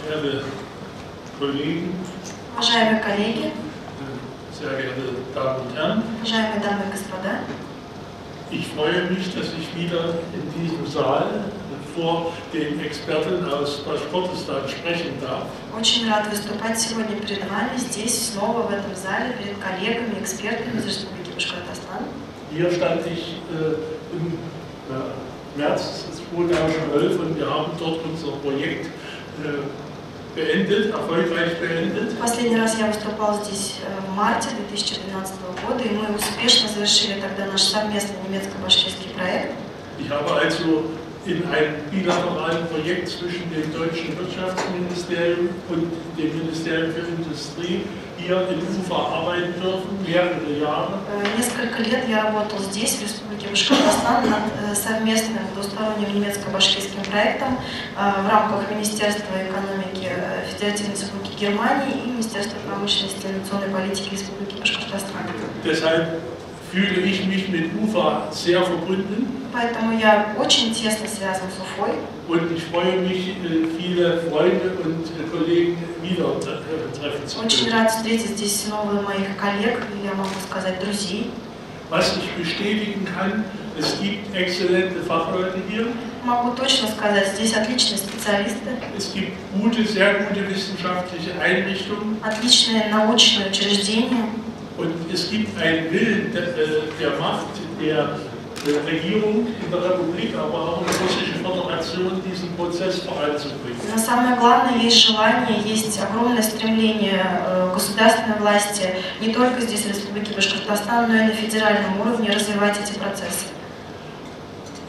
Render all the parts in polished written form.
Verehrte Kollegen, Уважаемые коллеги, sehr geehrte Damen und Herren, уважаемые дамы и господа, ich freue mich, dass ich wieder in diesem Saal vor den Experten aus Baschkortostan sprechen darf. очень рад выступать сегодня перед вами здесь, снова в этом зале, перед коллегами, экспертами из Республики Башкортостан. Hier stand ich im März 2011 und wir haben dort unser Projekt beendet, erfolgreich beendet. Последний раз я выступал здесь в марте 2012 года, и мы успешно завершили тогда наш совместный немецко-башкирский проект. Ich habe also in einem bilateralen Projekt zwischen dem deutschen Wirtschaftsministerium und dem Ministerium für Industrie hier in Ufa arbeiten dürfen, mehrere Jahre. Несколько лет я работал здесь, в Республике Башкортостан, над совместным двусторонним немецко-башкирским проектом в рамках Министерства экономики Федеративной Республики Германии и Министерства промышленности и инновационной политики Республики Башкортостан. Deshalb fühle ich mich mit Ufa sehr verbunden. Поэтому я очень тесно связан с Уфой. Und ich freue mich, viele Freunde und Kollegen wieder treffen zu Очень können. рад встретить здесь снова моих коллег, я могу сказать, друзей. Was ich bestätigen kann, es gibt exzellente Fachleute hier. Могу точно сказать, здесь отличные специалисты, Es gibt gute, sehr gute wissenschaftliche Einrichtungen. отличные научные учреждения. Und es gibt einen Willen der Macht, der Regierung in der Republik, aber auch in der Russischen Föderation, diesen Prozess voranzubringen. Но самое главное, есть желание, есть огромное стремление государственной власти, не только здесь, в Республике Башкортостан, но и на федеральном уровне развивать эти процессы.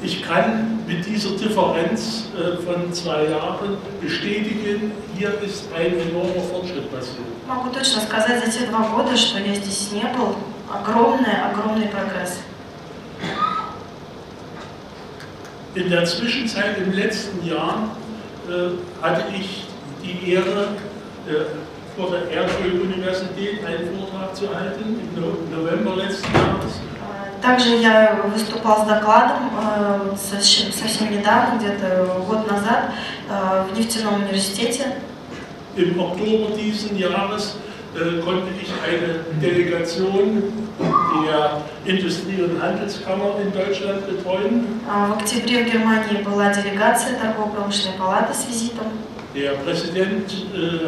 Ich kann mit dieser Differenz von 2 Jahren bestätigen, hier ist ein enormer Fortschritt passiert. Могу точно сказать за те 2 года, что я здесь не был, огромный прогресс. In der Zwischenzeit, im letzten Jahr, hatte ich die Ehre, vor der Erdöl-Universität einen Vortrag zu halten, im November letzten Jahres. Также я выступал с докладом совсем недавно, где-то год назад, в нефтяном университете. Im Oktober diesen Jahres konnte ich eine Delegation der Industrie- und Handelskammer in Deutschland betreuen. В октябре в Германии была делегация торгово-промышленной палаты с визитом. Der Präsident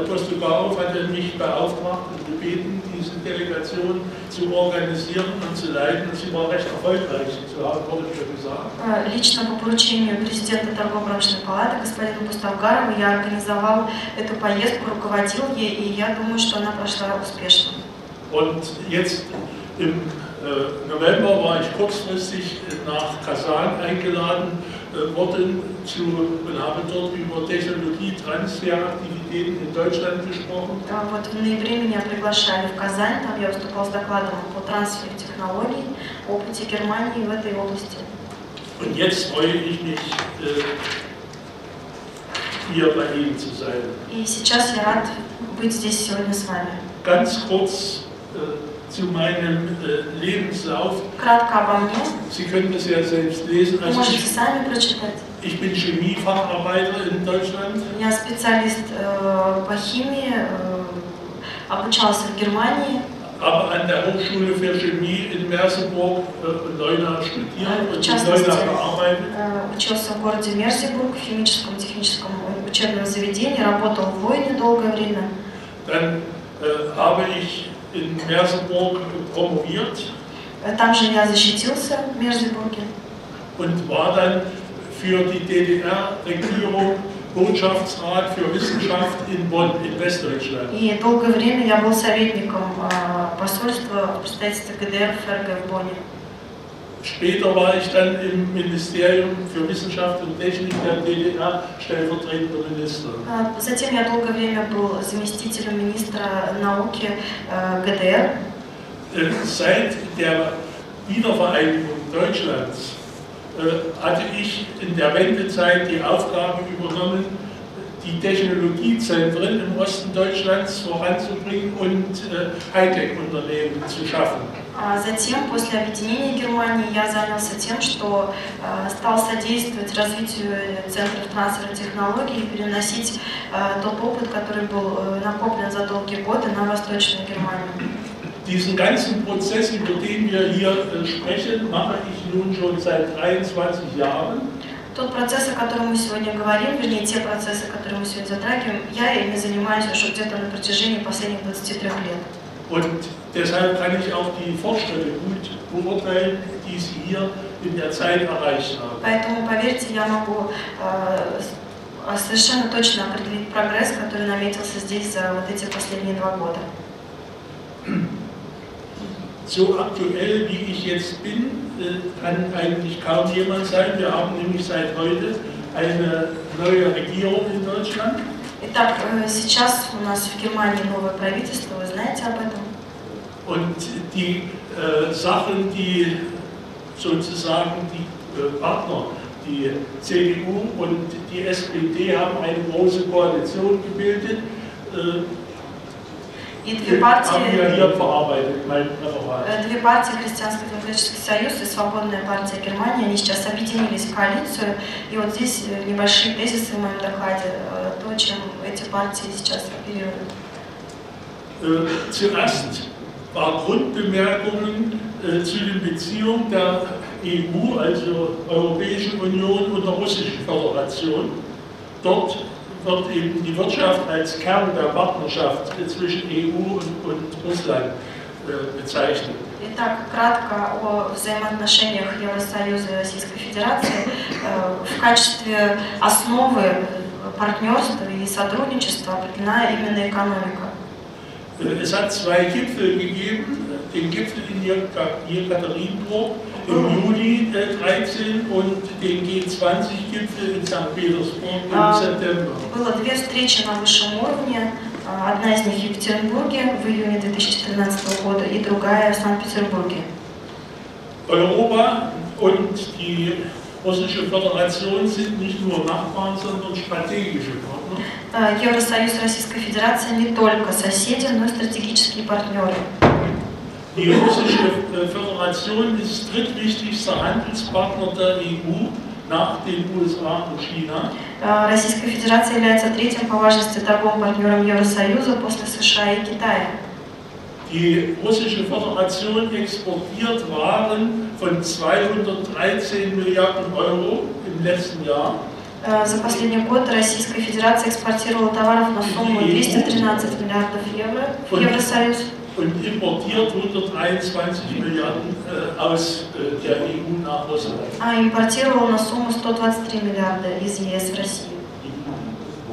Apostolgauf hatte mich beauftragt und gebeten, diese Delegation zu organisieren und zu leiten. Und sie war recht erfolgreich, so wurde schon gesagt. Лично по поручению президента торгово-промышленной палаты господина Пустовгарова я организовал эту поездку, руководил ей, и я думаю, что она прошла успешно. Und jetzt im November war ich kurzfristig nach Kasan eingeladen worden und habe dort über Technologietransferaktivitäten in Deutschland gesprochen. Вот в ноябре меня приглашали в Казань, там я выступал с докладом по трансферу технологий, опыте Германии в этой области. Und jetzt freue ich mich, hier bei Ihnen zu sein. И сейчас я рад быть здесь сегодня с вами. Ganz kurz zu meinem Lebenslauf. Кратко обо мне. Sie können das ja selbst lesen. Вы Also можете сами прочитать. ich bin Chemiefacharbeiter in Deutschland. Я специалист по химии, обучался в Германии. Aber an der Hochschule für Chemie in Merseburg und Leuna studiert und in Leuna gearbeitet. Учился в городе Мерсебург в химическом техническом учебном заведении, работал в Лойне долгое время. Dann habe ich in Merseburg promoviert. Там же я защитился в Мерсебурге. Und war dann für die DDR-Regierung Botschaftsrat für Wissenschaft in Bonn, in Westdeutschland. И долгое время я был советником посольства в представительстве ГДР ФРГ в Бонне. Später war ich dann im Ministerium für Wissenschaft und Technik der DDR stellvertretender Minister. Затем я долгое время был заместителем министра науки ГДР. Seit der Wiedervereinigung Deutschlands hatte ich in der Wendezeit die Aufgabe übernommen, die Technologiezentren im Osten Deutschlands voranzubringen und Hightech-Unternehmen zu schaffen. Затем, после объединения Германии, я занялся тем, что стал содействовать развитию центров трансфера технологий и переносить тот опыт, который был накоплен за долгие годы на Восточную Германию. Diesen ganzen Prozess, über den wir hier sprechen, mache ich nun schon seit 23 Jahren. Тот процесс, о котором мы сегодня говорим, вернее, те процессы, которые мы сегодня затрагиваем, я ими занимаюсь уже где-то на протяжении последних 23 лет. Und deshalb kann ich auch die Fortschritte gut beurteilen, die Sie hier in der Zeit erreicht haben. Поэтому, поверьте, я могу совершенно точно определить прогресс, который наметился здесь за вот эти последние 2 года. So aktuell wie ich jetzt bin, kann eigentlich kaum jemand sein. Wir haben nämlich seit heute eine neue Regierung in Deutschland. Итак, сейчас у нас в Германии новое правительство, вы знаете об этом. Und die Sachen, die sozusagen die Partner, die CDU und die SPD haben eine große Koalition gebildet. И две партии, Христианско-демократический союз и Свободная партия Германии, они сейчас объединились в коалицию. И вот здесь небольшие тезисы в моем докладе, то, чем эти партии сейчас оперируют. Zuerst war Grundbemerkungen zu den Beziehungen der EU, also Europäischen Union und der Russischen Föderation. Dort wird eben die Wirtschaft als Kern der Partnerschaft zwischen EU und Russland bezeichnet. Итак, кратко о взаимоотношениях Евросоюза и Российской Федерации. В качестве основы партнерства и сотрудничества определена именно экономика. Es hat 2 Gipfel gegeben, den Gipfel in Jekaterinburg im Juli 2013 und den G20-Gipfel in St. Petersburg im September. Было 2 встречи на высшем уровне, одна из них в Екатеринбурге в июне 2013 года и другая в Санкт-Петербурге. Europa und die Russische Föderation sind nicht nur Nachbarn, sondern strategische Partner. Евросоюз и Российская Федерация не только соседи, но и стратегические партнеры. Die Russische Föderation ist drittwichtigster Handelspartner der EU nach den USA und China. Российская Федерация является третьим по важности торговым партнером Евросоюза после США и Китая. Die Russische Föderation exportiert Waren von 213 Milliarden Euro im letzten Jahr. За последний год Российская Федерация экспортировала товаров на сумму 213 миллиардов евро в Евросоюз. Und importiert 123 Milliarden aus der EU nach Russland. А импортировала на сумму 123 миллиарда из ЕС в Россию.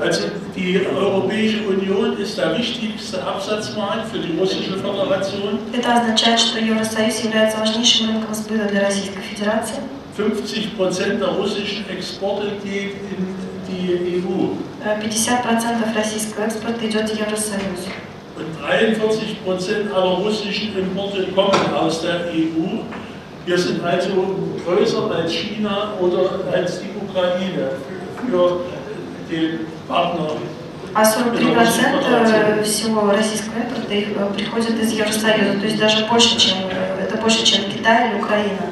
Also die Europäische Union ist der wichtigste Absatzmarkt für die Russische Föderation. Это означает, что Евросоюз является важнейшим рынком сбыта для Российской Федерации. 50% der russischen Exporte geht in die EU. 50% российского экспорта идет в Евросоюз. Und 43% aller russischen Importe kommen aus der EU. Wir sind also größer als China oder als die Ukraine für den Partner. А 43% всего российского импорта приходит из Евросоюза, то есть даже больше, чем Китай или Украина.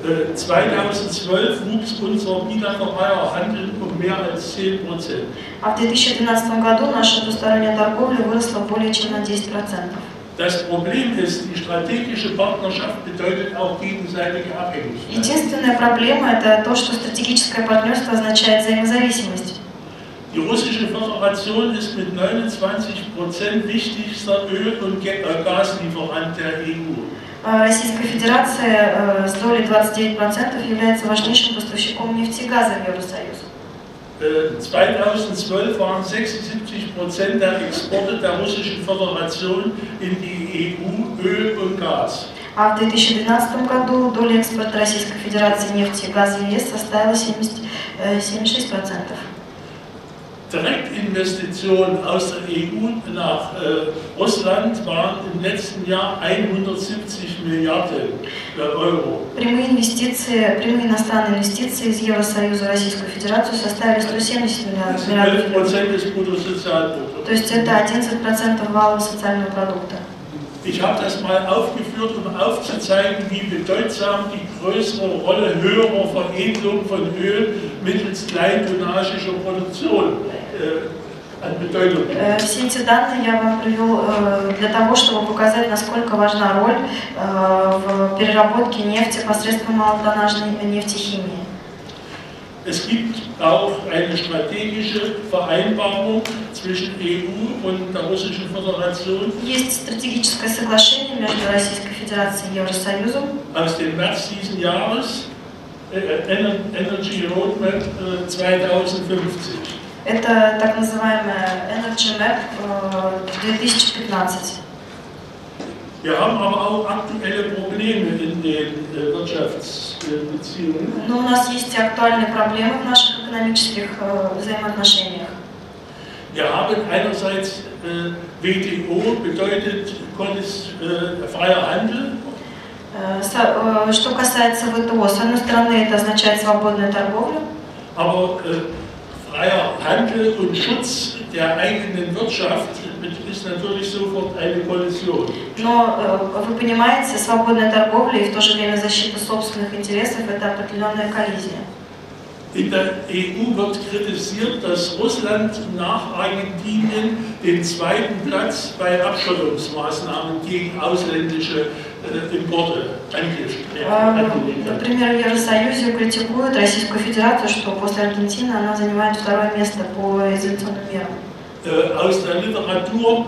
2012 wuchs unser bilateraler Handel um mehr als 10%. А в 2012 году наша двусторонняя торговля выросла более чем на 10%. Das Problem ist, die strategische Partnerschaft bedeutet auch gegenseitige Abhängigkeit. Единственная проблема – это то, что стратегическое партнерство означает взаимозависимость. Die Russische Föderation ist mit 29% wichtigster Öl- und Gaslieferant der EU. Российская Федерация с долей 29% является важнейшим поставщиком нефти и газа в Евросоюз. 2012 waren 76% der Exporte der Russischen Föderation in die EU Öl und Gas. А в 2012 году доля экспорта Российской Федерации нефти и газа в ЕС составила 76%. Direktinvestitionen aus der EU nach Russland waren im letzten Jahr 170 Milliarden Euro. Прямые иностранные инвестиции из Евросоюза в Российскую Федерацию составили 170 миллиардов. 11% des Bruttosozialprodukts. То есть это 11% валового социального продукта. Ich habe das mal aufgeführt, um aufzuzeigen, wie bedeutsam die größere Rolle höherer Veredelung von Öl mittels kleintonnagiger Produktion an Bedeutung hat. Все эти данные я вам привел для того, чтобы показать, насколько важна роль в переработке нефти посредством малотоннажной нефтехимии. Es gibt auch eine strategische Vereinbarung zwischen EU und der Russischen Föderation. Есть стратегическое соглашение между Российской Федерацией и Евросоюзом. Aus dem März diesen Jahres, Energy Roadmap 2050. Это так называемая Energy Map 2015. Wir haben aber auch aktuelle Probleme in den Wirtschaftsbeziehungen. Но у нас есть и актуальные проблемы в наших экономических взаимоотношениях. Wir haben einerseits WTO bedeutet freier Handel. Что касается ВТО, с одной стороны это означает свободную торговлю. Aber freier Handel und Schutz der eigenen Wirtschaft ist natürlich sofort eine Kollision. Но вы понимаете, свободная торговля и в то же время защита собственных интересов – это определенная коллизия. In der EU wird kritisiert, dass Russland nach Argentinien den zweiten Platz bei Abschottungsmaßnahmen gegen ausländische Importe angelegt hat. Например, в Евросоюзе критикуют Российскую Федерацию, что после Аргентины она занимает второе место по изоляционным мерам. Aus der Literatur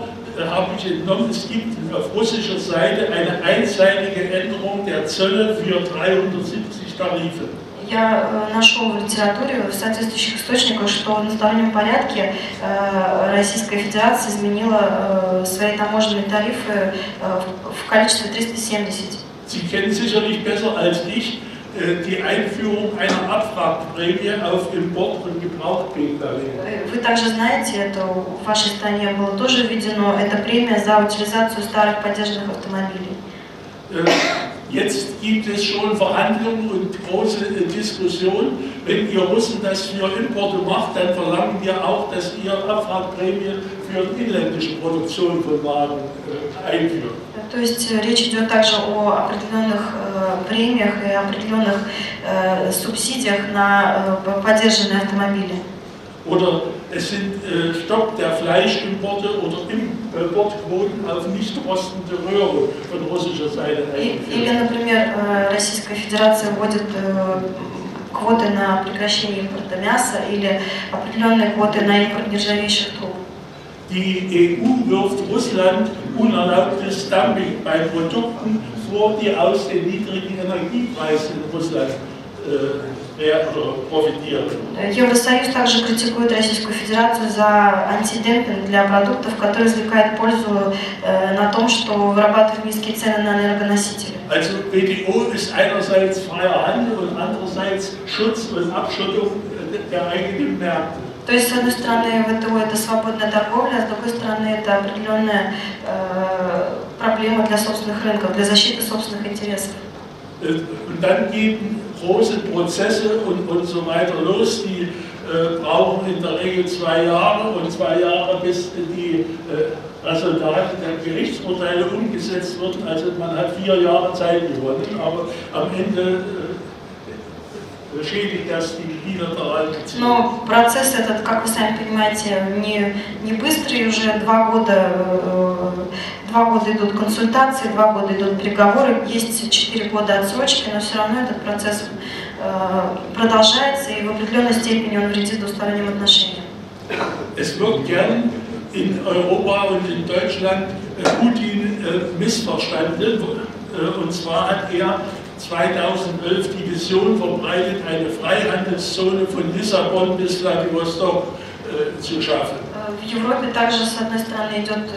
habe ich entnommen, es gibt auf russischer Seite eine einseitige Änderung der Zölle für 370 Tarife. Я нашел в литературе, в соответствующих источниках, что в одностороннем порядке Российская Федерация изменила свои таможенные тарифы в количестве 370. Sie kennen sicherlich besser als ich die Einführung einer Abwrackprämie auf Import- und Gebraucht-Pkw. Вы также знаете, это в вашей стране было тоже введено, это премия за утилизацию старых подержанных автомобилей. Jetzt gibt es schon Verhandlungen und große Diskussionen. Wenn ihr Russen das für Importe macht, dann verlangen wir auch, dass ihr Abwrackprämie für die inländische Produktion von Waren einführt. То есть речь идет также о определенных премиях и определенных субсидиях на подержанные автомобили. Oder es sind Stopp der Fleischimporte oder Importquoten auf nicht rostende Röhre von russischer Seite eingeführt. Или, например, Российская Федерация вводит квоты на прекращение импорта мяса или определенные квоты на импорт нержавеющих труб. Die EU wirft Russland unerlaubtes Dumping bei Produkten vor, die aus den niedrigen Energiepreisen in Russland profitieren. Евросоюз также критикует Российскую Федерацию за антидемпинг для продуктов, которые извлекают пользу на том, что вырабатывают низкие цены на энергоносители. Also WTO ist einerseits freier Handel und andererseits Schutz und Abschottung der eigenen Märkte. То есть, с одной стороны, ВТО это свободная торговля, а с другой стороны, это определенная проблема для собственных рынков, для защиты собственных интересов. Und dann gehen große Prozesse und so weiter los, die brauchen in der Regel 2 Jahre und 2 Jahre, bis die Resultate der Gerichtsurteile umgesetzt werden. Also man hat 4 Jahre Zeit gewonnen, aber am Ende schädigt das die bilateralen Beziehungen. Но процесс этот, как вы сами понимаете, не быстрый, уже 2 года идут консультации, 2 года идут переговоры, есть 4 года отсрочки, но все равно этот процесс продолжается и в определенной степени он вредит двусторонним отношениям. Es wird gern in Europa und in Deutschland Putin missverstanden, und zwar hat er 2011 die Vision verbreitet, eine Freihandelszone von Lissabon bis Vladivostok zu schaffen. В Европе также, с одной стороны, идет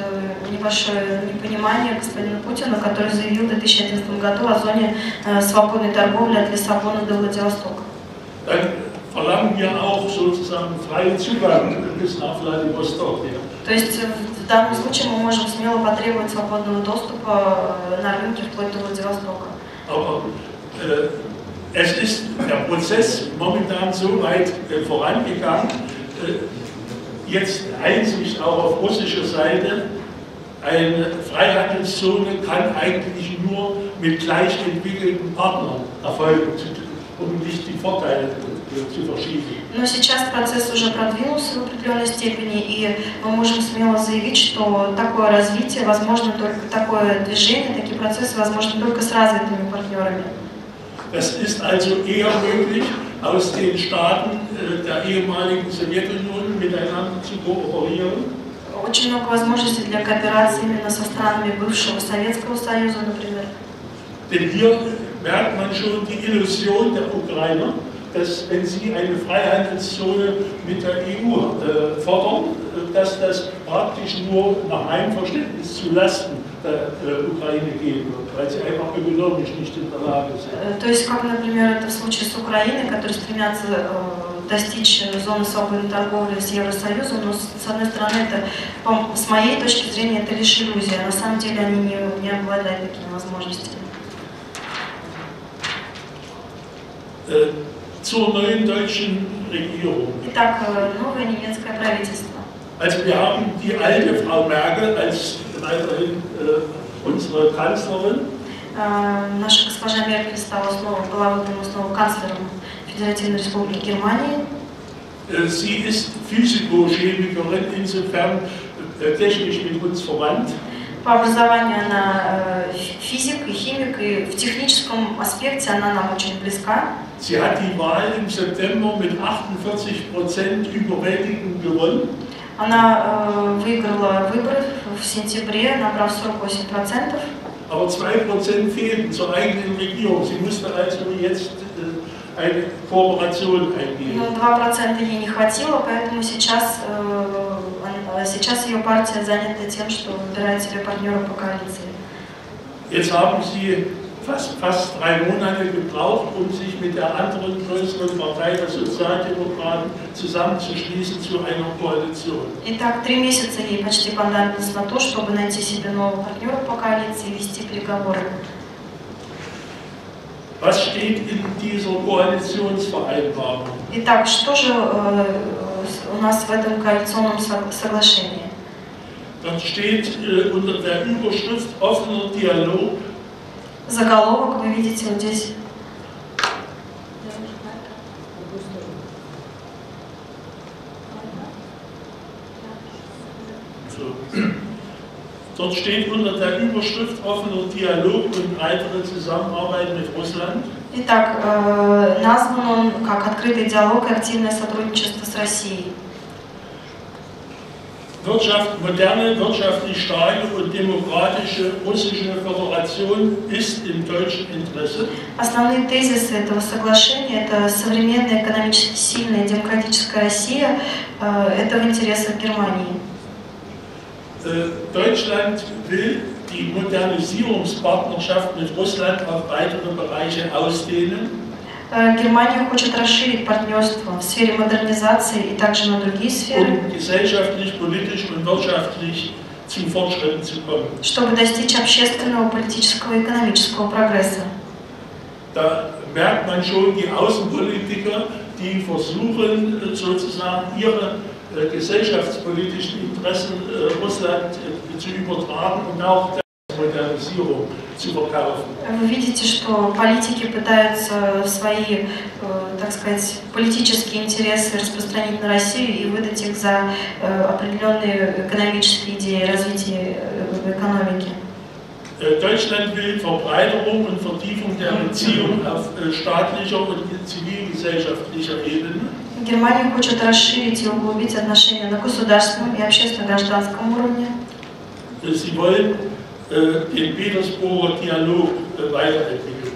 небольшое непонимание господина Путина, который заявил в 2011 году о зоне свободной торговли от Лиссабона до Владивостока. Dann verlangen wir auch sozusagen freien Zugang bis nach Vladivostok. Ja. То есть в данном случае мы можем смело потребовать свободного доступа на рынке вплоть до Владивостока. Aber es ist der Prozess momentan so weit vorangegangen, jetzt Einsicht auch auf russischer Seite, eine Freihandelszone kann eigentlich nur mit gleich entwickelten Partnern erfolgen, um nicht die Vorteile zu verschieben. Но сейчас процесс уже продвинулся в определенной степени, и мы можем смело заявить, что такое развитие возможно только, такое движение, такие процессы возможны только с развитыми партнерами. Das ist also eher möglich, aus den Staaten der ehemaligen Sowjetunion miteinander zu kooperieren. Очень много возможностей для кооперации именно со странами бывшего Советского Союза, например. Denn hier merkt man schon die Illusion der Ukrainer, dass wenn sie eine Freihandelszone mit der EU fordern, dass das praktisch nur nach meinem Verständnis zu Lasten der Ukraine gehen wird, weil sie einfach ökonomisch nicht in der Lage sind. То есть, как, например, это в случае с Украиной, которые стремятся достичь зоны свободной торговли с Евросоюзом, но с одной стороны, это, с моей точки зрения, это лишь иллюзия. На самом деле они не обладают такими возможностями. Zur neuen deutschen Regierung. Итак, новое немецкое правительство. Also wir haben die alte Frau Merkel als weiterhin unsere Kanzlerin. Наша госпожа Меркель была выбрана снова канцлером Федеративной Республики Германии. Sie ist Physikochemikerin, insofern technisch mit uns verwandt. По образованию она физик и химик, и в техническом аспекте она нам очень близка. Sie hat die Wahl im September mit 48% überwältigend gewonnen. Она выиграла выборы в сентябре, набрав 48%. Aber 2% fehlten zur eigenen Regierung. Sie musste also jetzt eine Kooperation eingehen. Но 2% ей не хватило, поэтому сейчас ее партия занята тем, что выбирает себе партнера по коалиции. Jetzt haben sie fast 3 Monate gebraucht, um sich mit der anderen größeren Partei, der Sozialdemokraten, zusammenzuschließen zu einer Koalition. Итак, 3 месяца ей почти понадобилось на то, чтобы найти себе нового партнера по коалиции и вести переговоры. Was steht in dieser Koalitionsvereinbarung? Итак, что же у нас в этом коалиционном соглашении? Dort steht unter der Überschrift offener Dialog. Заголовок вы видите вот здесь. Dort steht unter der Überschrift offener Dialog und breitere Zusammenarbeit mit Russland. Итак, назван он как открытый диалог и активное сотрудничество с Россией. Moderne, wirtschaftlich starke und demokratische russische Föderation ist im deutschen Interesse. Основные тезисы этого соглашения – это современная, экономически сильная, демократическая Россия. Это в интересах Германии. Deutschland will die Modernisierungspartnerschaft mit Russland auf weitere Bereiche ausdehnen. Германия хочет расширить партнерство в сфере модернизации и также на другие сферы, gesellschaftlich, politisch und wirtschaftlich zu Fortschritten zu kommen. Чтобы достичь общественного, политического и экономического прогресса. Da merkt man schon die Außenpolitiker, die versuchen sozusagen ihre gesellschaftspolitischen Interessen Russland zu übertragen und auch der Modernisierung zu verkaufen. Вы видите, что политики пытаются свои, так сказать, политические интересы распространить на Россию и выдать их за определенные экономические идеи развития экономики. Deutschland will Verbreiterung und Vertiefung der Beziehungen auf staatlicher und zivilgesellschaftlicher Ebene. Германия хочет расширить и углубить отношения на государственном и общественно-гражданском уровне. Sie wollen den Petersburger Dialog weiterentwickeln.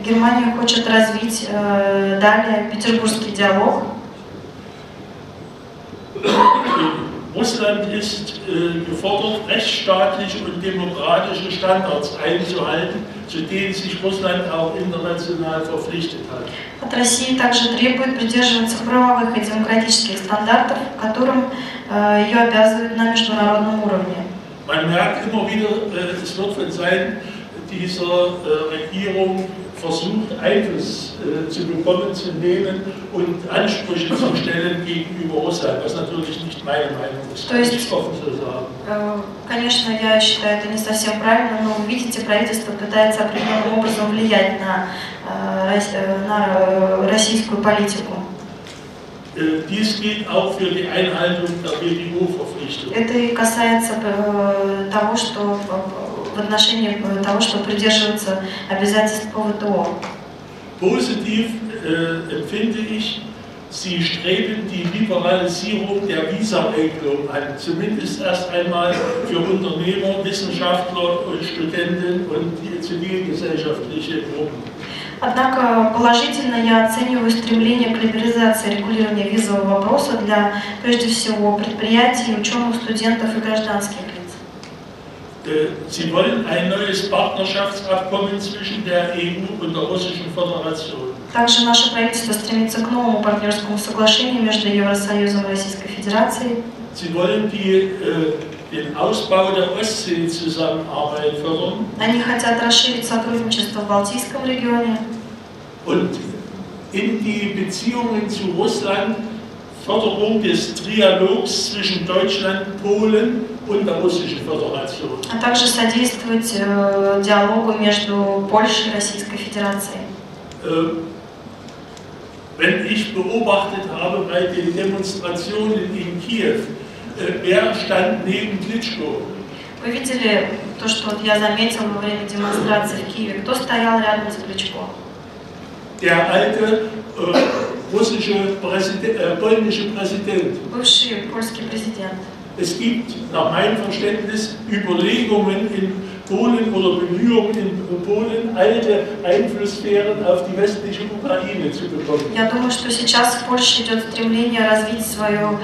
Германия хочет развить далее петербургский диалог. Russland ist gefordert, rechtsstaatliche und demokratische Standards einzuhalten, zu denen sich Russland auch international verpflichtet hat. От России также требует придерживаться правовых и демократических стандартов, которым ее обязывают на международном уровне. Man merkt immer wieder, es wird von Seiten dieser Regierung versucht, Einfluss zu bekommen, zu nehmen und Ansprüche zu stellen gegenüber Russland, was natürlich nicht meine Meinung ist, kann ich offen so sagen. Конечно, я считаю, это не совсем правильно, но вы видите, правительство пытается определенным образом влиять на российскую политику. Dies gilt auch für die Einhaltung der WTO-Verpflichtung. Это и касается того, что в отношении того, что придерживаются обязательств по ВТО. Positiv empfinde ich, Sie streben die Liberalisierung der Visaregelung an, zumindest erst einmal für Unternehmer, Wissenschaftler und Studenten und die zivilgesellschaftliche Gruppen. Однако положительно я оцениваю стремление к либерализации регулирования визового вопроса для, прежде всего, предприятий, ученых, студентов и гражданских лиц. Sie wollen ein neues Partnerschaftsabkommen zwischen der EU und der Russischen Föderation. Также наше правительство стремится к новому партнерскому соглашению между Евросоюзом и Российской Федерацией. Sie wollen den Ausbau der Ostseezusammenarbeit fördern. Они хотят расширить сотрудничество в Балтийском регионе. Und in die Beziehungen zu Russland Förderung des Trialogs zwischen Deutschland, Polen und der Russischen Föderation. А также содействовать диалогу между Польшей и Российской Федерацией. Wenn ich beobachtet habe bei den Demonstrationen in Kiew, wer stand neben Klitschko? Вы видели то, что я заметил во время демонстрации в Киеве? Кто стоял рядом с Кличко? Der alte polnische Präsident. Бывший польский президент. Es gibt nach meinem Verständnis Überlegungen in Polen oder Bemühungen in Polen, alte Einflusssphären auf die westliche Ukraine zu bekommen. Я думаю, что сейчас в Польше идет стремление развить свою,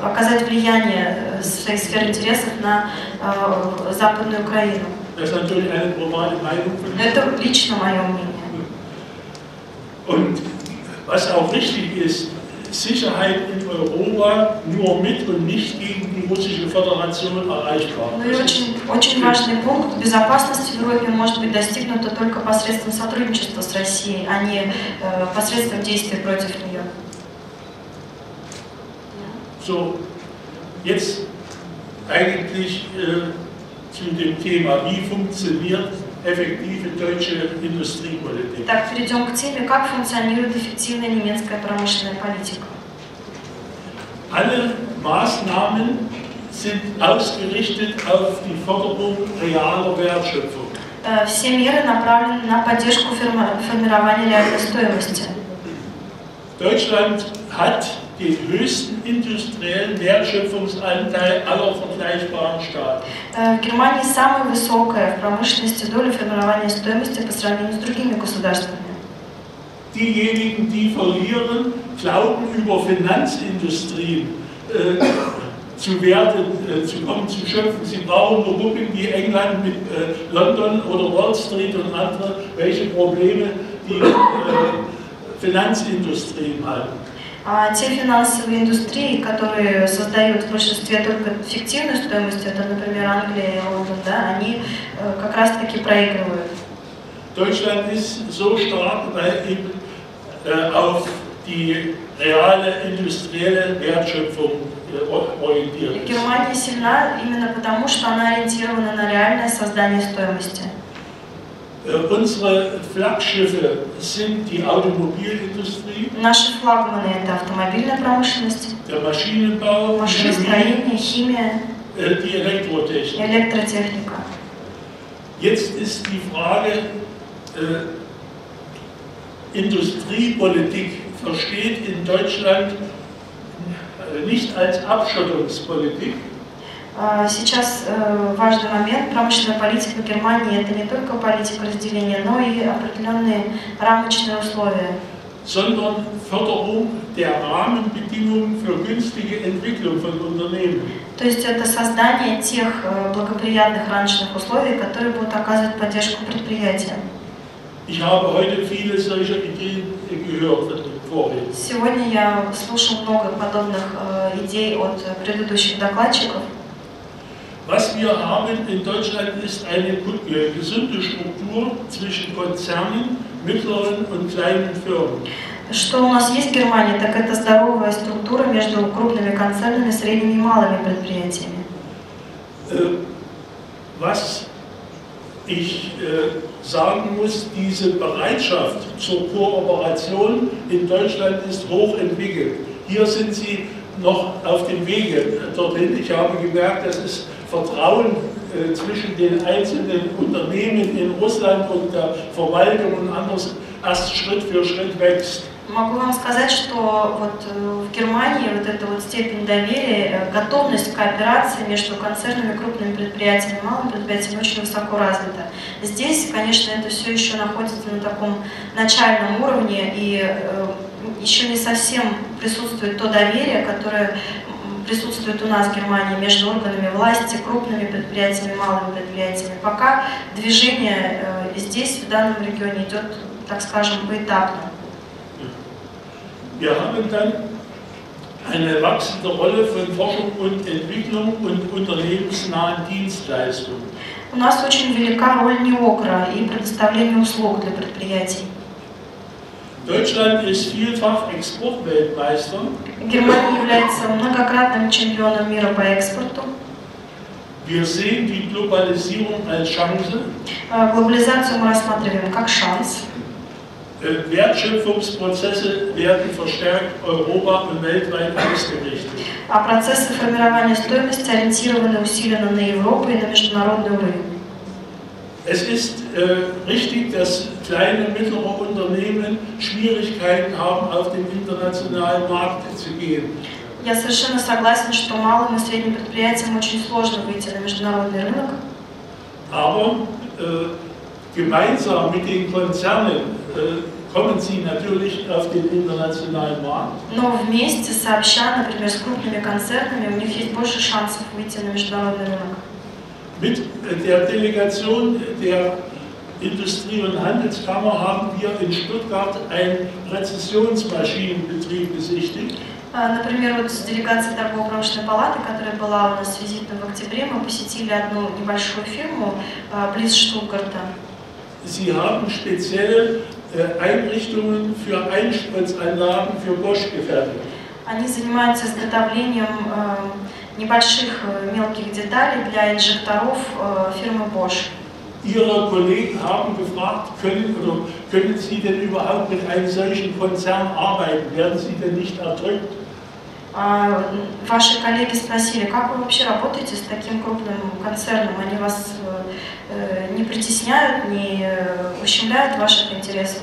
оказать влияние своей сферы интересов на Западную Украину. Das ist natürlich eine private Meinung von mir. Это лично мое мнение. Und was auch wichtig ist, Sicherheit in Europa nur mit und nicht gegen die Russische Föderation erreichbar. Ну и очень важный пункт: безопасность в Европе может быть достигнута только посредством сотрудничества с Россией, а не посредством действий против нее. So, jetzt eigentlich zu dem Thema, wie funktioniert effektive deutsche Industriepolitik. Так, перейдем к теме, как функционирует эффективная немецкая промышленная политика. Alle Maßnahmen sind ausgerichtet auf die Förderung realer Wertschöpfung. Все меры направлены на поддержку формирования реальной стоимости. Deutschland hat den höchsten industriellen Wertschöpfungsanteil aller vergleichbaren Staaten. В Германии самая высокая в промышленности доля формирования стоимости по сравнению с другими государствами. Diejenigen, die verlieren, glauben über Finanzindustrien zu Werten zu kommen, zu schöpfen. Sie brauchen nur gucken, wie England mit London oder Wall Street und andere, welche Probleme die Finanzindustrien haben. А те финансовые индустрии, которые создают в большинстве только фиктивную стоимость, это, например, Англия и Лондон, да, они как раз-таки проигрывают. Deutschland ist so stark, weil eben auf die reale industrielle Wertschöpfung orientiert ist. Германия сильна именно потому, что она ориентирована на реальное создание стоимости. Unsere Flaggschiffe sind die Automobilindustrie, Наши флагманы – это автомобильная промышленность, der Maschinenbau, машиностроение, химия, die Elektrotechnik. электротехника. Jetzt ist die Frage, Industriepolitik versteht in Deutschland nicht als Abschottungspolitik. Сейчас важный момент. Промышленная политика Германии – это не только политика разделения, но и определенные рамочные условия. sondern Förderung der Rahmenbedingungen für günstige Entwicklung von Unternehmen. То есть это создание тех благоприятных раньших условий, которые будут оказывать поддержку предприятиям. Ich habe heute viele solcher Ideen gehört vorhin. Сегодня я слушал много подобных идей от предыдущих докладчиков. Was wir haben in Deutschland ist eine gesunde Struktur zwischen Konzernen, mittleren und kleinen Firmen. Что у нас есть в Германии, так это здоровая структура между крупными концернами, средними и малыми предприятиями. Was ich sagen muss, diese Bereitschaft zur Kooperation in Deutschland ist hoch entwickelt. Hier sind Sie noch auf dem Wege dorthin. Ich habe gemerkt, dass es Vertrauen zwischen den einzelnen Unternehmen in Russland und der Verwaltung und anderes erst Schritt für Schritt wächst. Могу вам сказать, что вот в Германии вот эта вот степень доверия, готовность к кооперации между концернами, крупными предприятиями и малыми предприятиями очень высоко развита. Здесь, конечно, это все еще находится на таком начальном уровне и еще не совсем присутствует то доверие, которое присутствует у нас в Германии между органами власти, крупными предприятиями, малыми предприятиями. Пока движение здесь, в данном регионе, идет, так скажем, поэтапно. Wir haben dann eine wachsende Rolle von Forschung und Entwicklung und unternehmensnahen Dienstleistungen. У нас очень велика роль НИОКРа и предоставление услуг для предприятий. Deutschland ist vielfach Exportweltmeister. Германия является многократным чемпионом мира по экспорту. Wir sehen die Globalisierung als Chance. Глобализацию мы рассматриваем как шанс. Wertschöpfungsprozesse werden verstärkt Europa und weltweit ausgerichtet. А процессы формирования стоимости ориентированы усиленно на Европу и на международный уровень. Es ist richtig, dass kleine und mittlere Unternehmen Schwierigkeiten haben, auf den internationalen Markt zu gehen. Я совершенно согласен, что малым и средним предприятиям очень сложно выйти на международный рынок. Aber gemeinsam mit den Konzernen kommen sie natürlich auf den internationalen Markt. Но вместе, сообща, например, с крупными концернами, у них есть больше шансов выйти на международный рынок. Mit der Delegation der Industrie- und Handelskammer haben wir in Stuttgart einen Präzisionsmaschinenbetrieb besichtigt. Например, вот с делегацией торгово-промышленной палаты, которая была у нас визитом в октябре, мы посетили одну небольшую фирму близ Штутгарта. Sie haben spezielle Einrichtungen für Einspritzanlagen für Bosch gefertigt. Они занимаются изготовлением небольших мелких деталей для инжекторов фирмы Bosch. Ihre Kollegen haben gefragt, können Sie denn überhaupt mit einem solchen Konzern arbeiten? Werden Sie denn nicht erdrückt? Ваши коллеги спросили, как вы вообще работаете с таким крупным концерном? Они вас не притесняют, не ущемляют ваших интересов?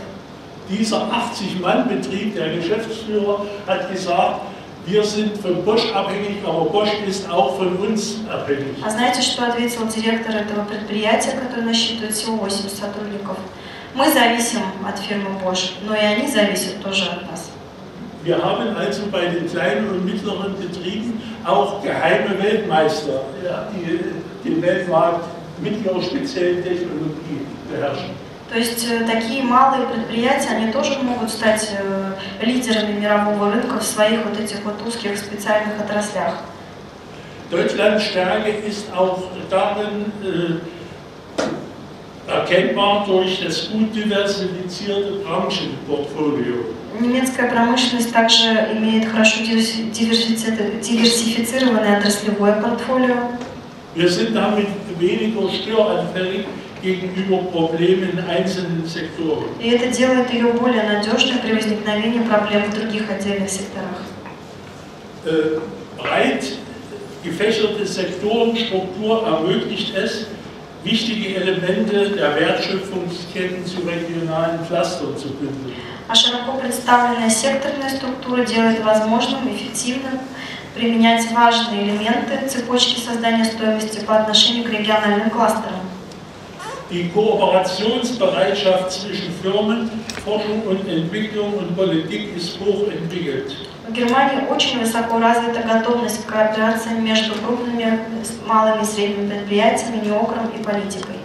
Dieser 80-Mann-Betrieb, der Geschäftsführer, hat gesagt, wir sind von Bosch abhängig, aber Bosch ist auch von uns abhängig. А знаете, что ответил директор этого предприятия, который насчитывает всего 8 сотрудников? Мы зависим от фирмы Bosch, но и они зависят тоже от нас. Wir haben also bei den kleinen und mittleren Betrieben auch geheime Weltmeister, die den Weltmarkt mit ihrer speziellen Technologie beherrschen. То есть такие малые предприятия, они тоже могут стать лидерами мирового рынка в своих вот этих вот узких специальных отраслях. Deutschlands Stärke ist auch darin erkennbar durch das gut diversifizierte Branchenportfolio. Немецкая промышленность также имеет хорошо диверсифицированное отраслевое портфолио. Wir sind damit weniger störanfällig gegenüber Problemen in einzelnen Sektoren. И это делает ее более надежной при возникновении проблем в других отдельных секторах. Breit gefächerte Sektorenstruktur ermöglicht es, wichtige Elemente der Wertschöpfungsketten zu regionalen Clustern zu bündeln. А широко представленная секторная структура делает возможным эффективно применять важные элементы цепочки создания стоимости по отношению к региональным кластерам. die Kooperationsbereitschaft zwischen Firmen, Forschung und Entwicklung und Politik ist hoch entwickelt. В Германии очень высоко развита готовность к кооперации между крупными, малыми и средними предприятиями, неокром и политикой.